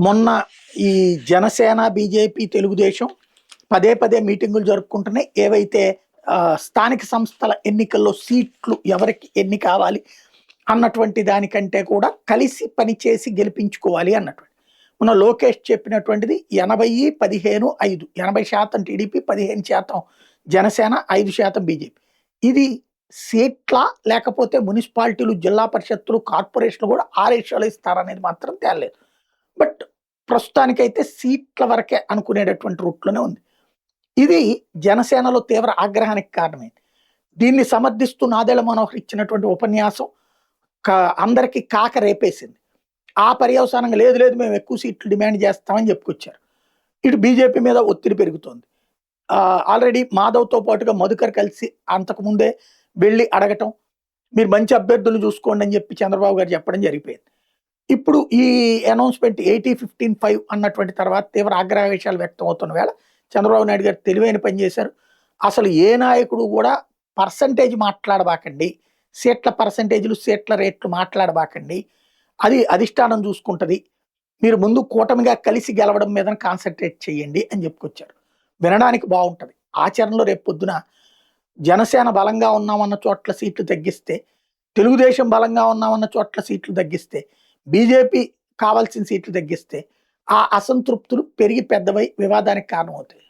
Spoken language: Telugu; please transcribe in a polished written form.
మొన్న ఈ జనసేన, బీజేపీ, తెలుగుదేశం పదే పదే మీటింగులు జరుపుకుంటున్నాయి. ఏవైతే స్థానిక సంస్థల ఎన్నికల్లో సీట్లు ఎవరికి ఎన్ని కావాలి అన్నటువంటి దానికంటే కూడా కలిసి పనిచేసి గెలిపించుకోవాలి అన్నటువంటి. మొన్న లోకేష్ చెప్పినటువంటిది 80-15-5, 80% టీడీపీ, 15% జనసేన, 5% బీజేపీ. ఇది సీట్ల లేకపోతే మున్సిపాలిటీలు, జిల్లా పరిషత్తులు, కార్పొరేషన్లు కూడా ఆ రేషియోలో ఇస్తారనేది మాత్రం తేలలేదు. బట్ ప్రస్తుతానికైతే సీట్ల వరకే అనుకునేటటువంటి రూట్లోనే ఉంది. ఇది జనసేనలో తీవ్ర ఆగ్రహానికి కారణమైంది. దీన్ని సమర్థిస్తూ నాదెళ్ల మనోహర్ ఇచ్చినటువంటి ఉపన్యాసం అందరికీ కాక రేపేసింది. ఆ పర్యవసానంగా లేదు లేదు మేము ఎక్కువ సీట్లు డిమాండ్ చేస్తామని చెప్పుకొచ్చారు. ఇటు బీజేపీ మీద ఒత్తిడి పెరుగుతోంది. ఆల్రెడీ మాధవ్తో పాటుగా మధుకర్ కలిసి అంతకుముందే వెళ్ళి అడగటం, మీరు మంచి అభ్యర్థులు చూసుకోండి అని చెప్పి చంద్రబాబు గారు చెప్పడం జరిగిపోయింది. ఇప్పుడు ఈ అనౌన్స్మెంట్ 80-15-5 అన్నటువంటి తర్వాత తీవ్ర ఆగ్రహవేశాలు వ్యక్తం అవుతున్న వేళ చంద్రబాబు నాయుడు గారు తెలివైన పని చేశారు. అసలు ఏ నాయకుడు కూడా పర్సంటేజ్ మాట్లాడబాకండి, సీట్ల పర్సంటేజ్లు, సీట్ల రేట్లు మాట్లాడబాకండి, అది అధిష్టానం చూసుకుంటుంది, మీరు ముందు కూటమిగా కలిసి గెలవడం మీద కాన్సన్ట్రేట్ చేయండి అని చెప్పుకొచ్చారు. వినడానికి బాగుంటుంది. ఆచరణలో రేపు పొద్దున జనసేన బలంగా ఉన్నామన్న చోట్ల సీట్లు తగ్గిస్తే, తెలుగుదేశం బలంగా ఉన్నామన్న చోట్ల సీట్లు తగ్గిస్తే, బీజేపీ కావాల్సిన సీట్లు తగ్గిస్తే ఆ అసంతృప్తులు పెరిగి పెద్దవై వివాదానికి కారణమవుతాయి.